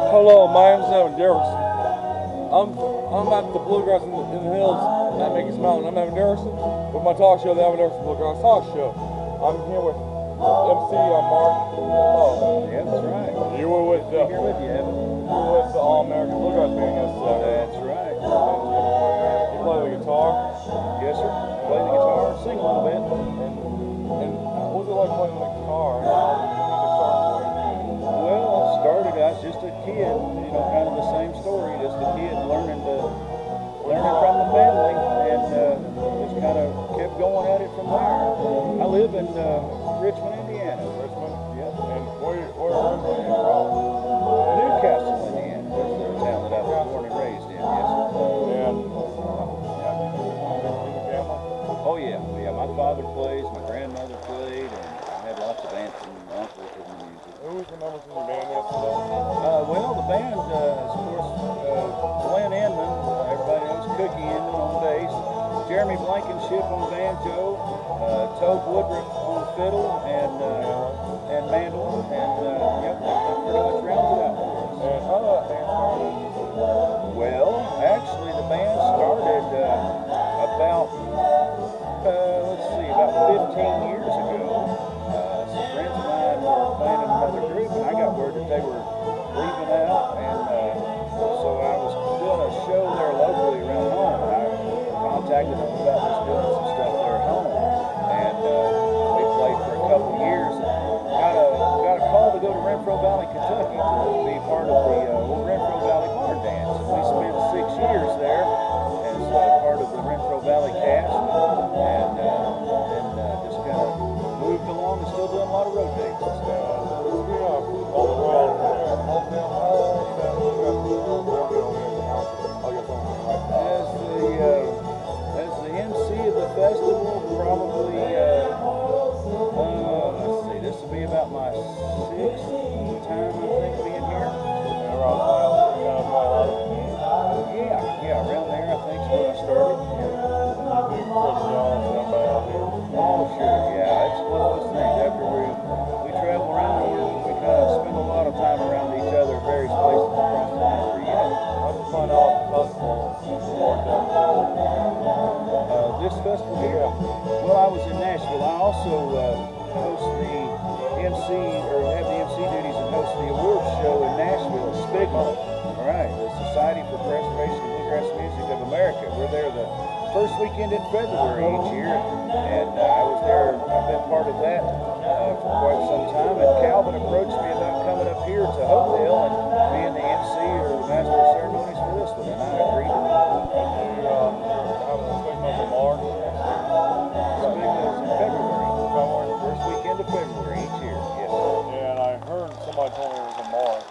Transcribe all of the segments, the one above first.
Hello, my name's Evan Dickerson. I'm at the Bluegrass in the Hills, not Mickey's Mountain. I'm Evan Dickerson with my talk show, the Evan Dickerson Bluegrass Talk Show. I'm here with MC Mark. Oh, yeah, that's right. You were with here with you, Evan. You were with the All American Bluegrass band yesterday. That's right. You play the guitar? Yes, sir. Play the guitar, sing a little bit. And what was it like playing the guitar? How did the music start for you? Well, I started out just a kid, kind of the same story, just a kid learning from the family, and just kind of kept going at it from there. I live in Richmond, Indiana. Richmond? Yep. And where originally you from? Newcastle, Indiana. That's the town that I was born and raised in, yes, sir. And oh yeah, my father plays, my grandmother played, and I had lots of aunts and uncles in the music. Who was the members of your band yesterday? Well, the band is, of course, Glenn Inman, everybody knows Cookie Inman on bass, Jeremy Blankenship on banjo, Tobe Woodruff on fiddle and mandolin, and yep, that pretty much rounds it out for us. And how did that band start? Well, actually the band started about 15 years ago. Some friends of mine were playing in another group, and I got word that they were leaving out, and so I was doing a show there locally around home, and I contacted them about just doing some stuff there at home, and we played for a couple of years, and got a call to go to Renfro Valley, Kentucky to be part of the Renfro Valley Barn Dance. We spent 6 years there as part of the Renfro Valley cast, and just kind of moved along and still doing a lot of road dates and stuff. On the road there in Hopedale, how long have you been As the MC of the festival, probably, let's see, this will be about my 6th time, I think, being here. Yeah, around there, I think is when I started. Oh, sure, yeah, it's one of those things. After we travel around, we kind of spend a lot of time around each other at various places across the country. How did you find out the festival worked out? This festival here? Well, I was in Nashville. I also host the MC, or have the MC duties and host the awards show in Nashville, SPIGMA. All right, the Society for Preservation of Bluegrass Music of America. We're there the first weekend in February each year, and I was there. I've been part of that for quite some time. And Calvin approached me about coming up here to Hopedale and being the MC or the master of ceremonies for this one, and I agreed to that. Having a SPIGMA in March? SPIGMA is in February. First weekend of February each year. Yes. And I heard somebody told me it was in March.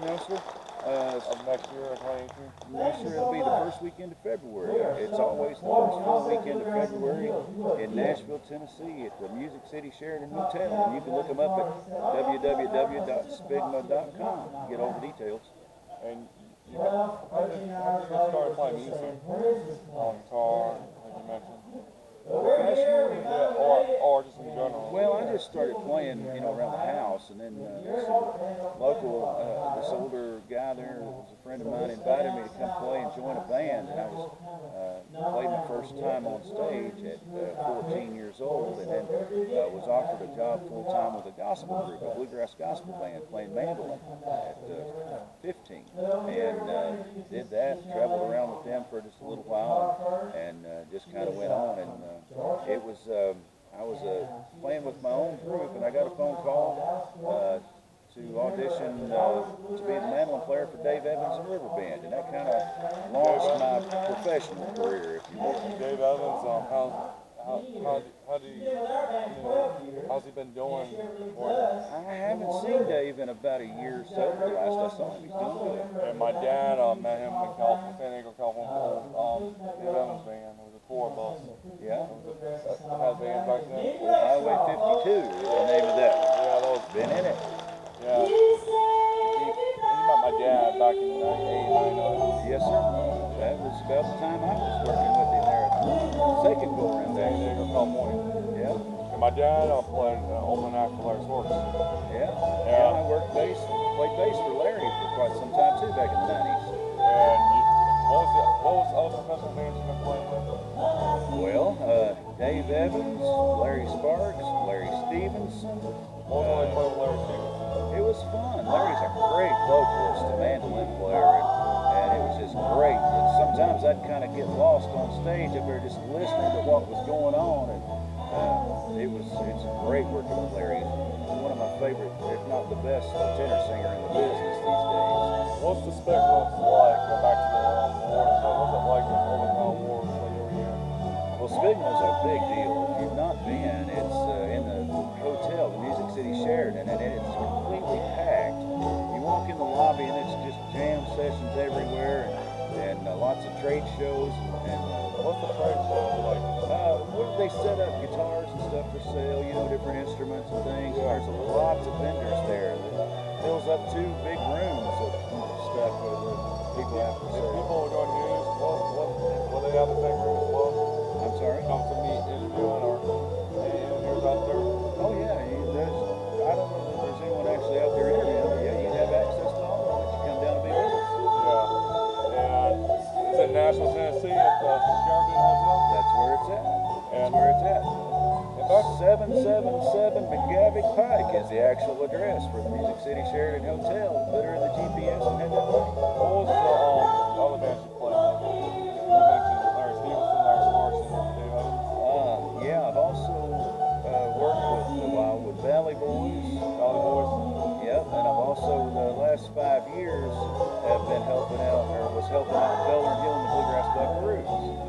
No, sir. Of next year, 2018? No, sir, it'll be the first weekend of February. It's always the first full weekend of February in Nashville, Tennessee at the Music City Sheridan Hotel. And you can look them up at www.spigma.com to get all the details. And how did you start playing music? On guitar, like you mentioned? Professionally? Yeah, or just in general? Well, I just started playing, around the house, and then some local, this older guy there, that was a friend of mine, invited me to come play and join a band, and I was played my first time on stage at 14 years old, and then was offered a job full time with a gospel group, a bluegrass gospel band, playing mandolin at 15, and did that, traveled around with them for just a little while, and just kind of went on, and it was, I was playing with my own group, and I got a phone call to audition to be the mandolin player for Dave Evans and River Band, and that kind of launched my professional career, if you will. Dave Evans, how do you, how's he been doing for you? I haven't seen Dave in about a year or so. The last I saw him, he's doing good. And my dad met him in California, San Diego, California, Dave Evans band. It was a tour bus. Yeah. Had bands back then? Highway 52 is the name of that. Yeah, that was Been in it. Yeah. He met my dad back in 1989. Yes, sir. That was about the time I was working with him there. Second go around San Diego, California. Yeah. And my dad played open act for Larry Swartz. Yeah. I worked bass, played bass for Larry for quite some time too, back in the 90s. And what was the other professional bands you've been playing with? Well, Dave Evans, Larry Sparks, Larry Stevenson. What was it like playing with Larry Stevenson? It was fun. Larry's a great vocalist and mandolin player, and it was just great. And sometimes I'd kind of get lost on stage up there just listening to what was going on, and it's great working with Larry. He's one of my favorite, if not the best, tenor singer in the business these days. What's the spectrum like? Back to the war. So what's it like over the war like every year? Well, Spigma's a big deal. If you've not been, it's in the hotel, the Music City Sheraton, and it's completely packed. You walk in the lobby and it's just jam sessions everywhere, and lots of trade shows. And What's the trade show like? they set up guitars and stuff for sale, different instruments and things. There's lots of vendors there. It fills up 2 big rooms of stuff that people have for If sale. people are going to use, will they have the same room as well? I'm sorry? Come to meet interviewing or any interviewers out there? Oh yeah, I don't know that there's anyone actually out there interviewing, but yeah, you have access to all of it. You come down and be with us. Yeah. And is it Nashville, Tennessee at the Sheraton Hotel? That's where it's at. That's And where it's at. if I 777 McGavick Pike is the actual address for the Music City Sheraton Hotel. Put her in the GPS and head that way. what was the other bands you played with? You mentioned Larry Stevenson, Larry Sparks, and Dave Evans. Yeah, I've also worked with a while with Valley Boys. Valley Boys. Yep, and I've also the last 5 years have been helping out Feller and Hill and the Bluegrass Buckaroos.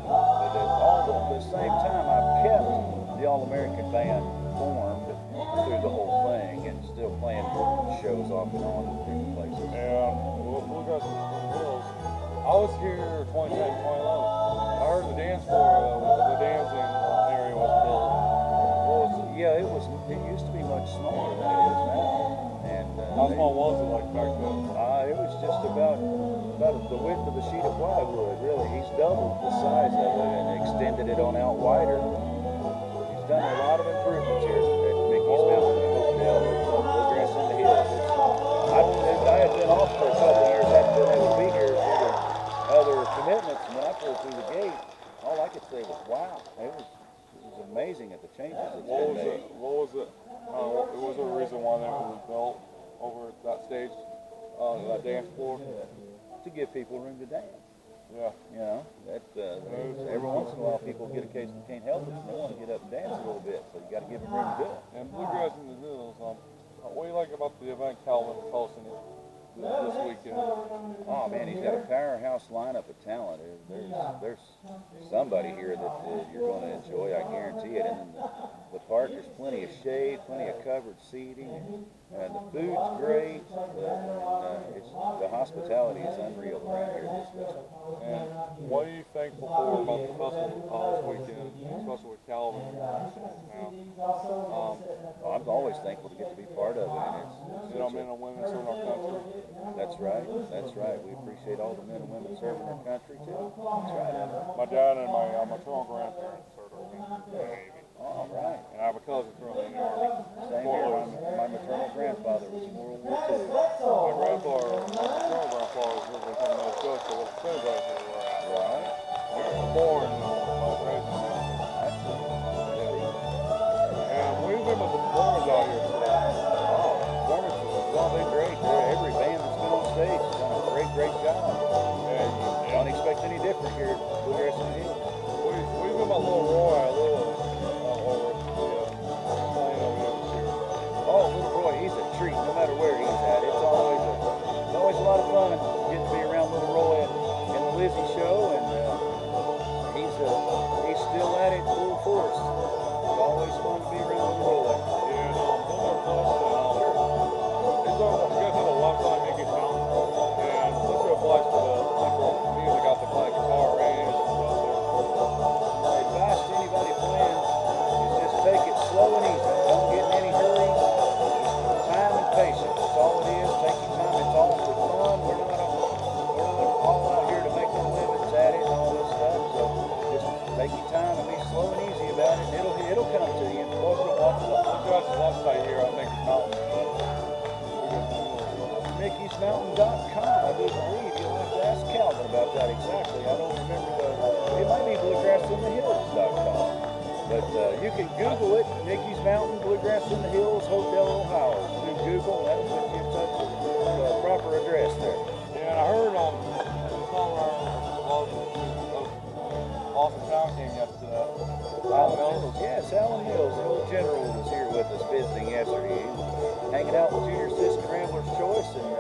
But at all at the same time, I've kept the All-American Band formed through the whole thing and still playing shows off and on in different places. And Bluegrass and Hills. I was here 2010, 2011. I heard the dance floor, the dancing area was built. Yeah, it used to be much smaller than it is now. And How small was it like back then? it was just about the width of a sheet of plywood, really. He's doubled the size of it and extended it on out wider. He's done a lot of improvements here at Mickey's Mountain and Hopedale with Bluegrass in the Hills. I had been off for a couple of years, hadn't been able to be here due to other commitments, and when I pulled through the gate, all I could say was, wow, it was amazing at the changes that's been made. What was it? Was there a reason why that was built over that stage, that dance floor? To give people room to dance. Yeah. Every once in a while people get a case they can't help it and they want to get up and dance a little bit, so you got to give them room to do it. And Bluegrass in the Hills, what do you like about the event Calvin's hosting it this weekend? Oh man, he's got a powerhouse lineup of talent. There's somebody here that you're going to enjoy, I guarantee it. And then the park, there's plenty of shade, plenty of covered seating, and the food's great. The hospitality is unreal around here at this festival. And what are you thankful for about the festival this weekend, especially with Calvin now? I'm always thankful to get to be part of it. And Men and women serving our country. That's right. That's right. We appreciate all the men and women serving our country too. That's right. My dad and my maternal grandparents served our country. All right. And I have a cousin currently in the Army. Same here. My maternal grandfather was in World War II. My maternal grandfather was living in Nova Scotia, was the same place where we're at. Right. I was born in raised in And we've been with the performers out here today. Performance has been great. Every band that's been on stage has done a great job. And Don't expect any different here at Bluegrass in the Hills. we've been about Little Roy. I live over playing over here this year. Oh, Little Roy, he's a treat no matter where he's at. It's always a lot of fun getting to be around Little Roy and the Lizzie show, and he's still at it full force. It's always fun to be around Little Roy. And one more question. You guys have a long time making mountain, and what's your advice for the music out there playing guitar range and stuff there? My advice to anybody playing Mickey'sMountain.com, I do believe. You'll have to ask Calvin about that exactly. I don't remember it might be BluegrassInTheHills.com. But you can Google it, Mickey's Mountain, Bluegrass in the Hills, Hopedale, Ohio. Do Google, that'll put you in touch with the proper address there. Yeah, and I heard the songwriter Austin Town came yesterday. Alan Mills. Yes, Alan Mills, the old general, was here with us visiting yesterday. He was hanging out with Junior Assistant Rambler's Choice, and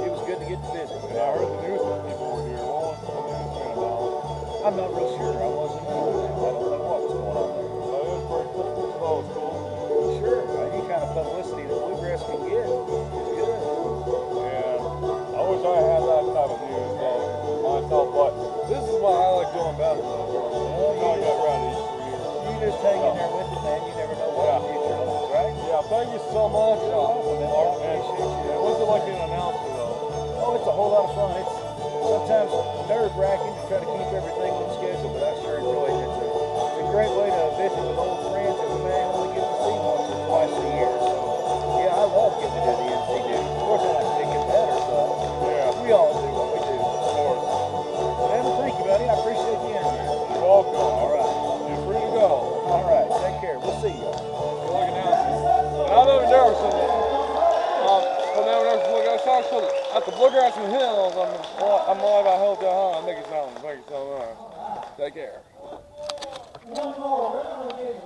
it was good to get to visit. Yeah, I heard the news people were here. What was the news been about? I'm not real sure. I wasn't I don't know what was going on there. But it was pretty cool. It was cool. Sure, any kind of publicity that bluegrass can get is good. And I wish I had that type of news myself, but this is why I like doing better. I get ready for years. You just hang in there with it, man. You never know what the future holds, right? Yeah, thank you so much. You're welcome, man. I appreciate you. What's it like being an announcer, though? Oh, it's a whole lot of fun. It's sometimes nerve-wracking to try to keep everything on schedule, but I sure enjoy it. It's a great way to visit with old friends that we may only get to see once or twice a year. So, yeah, I love getting to do the MC duty. Of course, I like to get better, so we all do what we do. Of course. Man, well, thank you, buddy. I appreciate the interview. You're welcome. All right. You're free to go. All right. Take care. We'll see you. Good luck announcing. And I'm Evan Dickerson. From the Evan Dickerson Bluegrass Talk Show at the Bluegrass in the Hills. I'm live at Hopedale, Ohio. Mickey's Mountain. Thank you so much. Take care.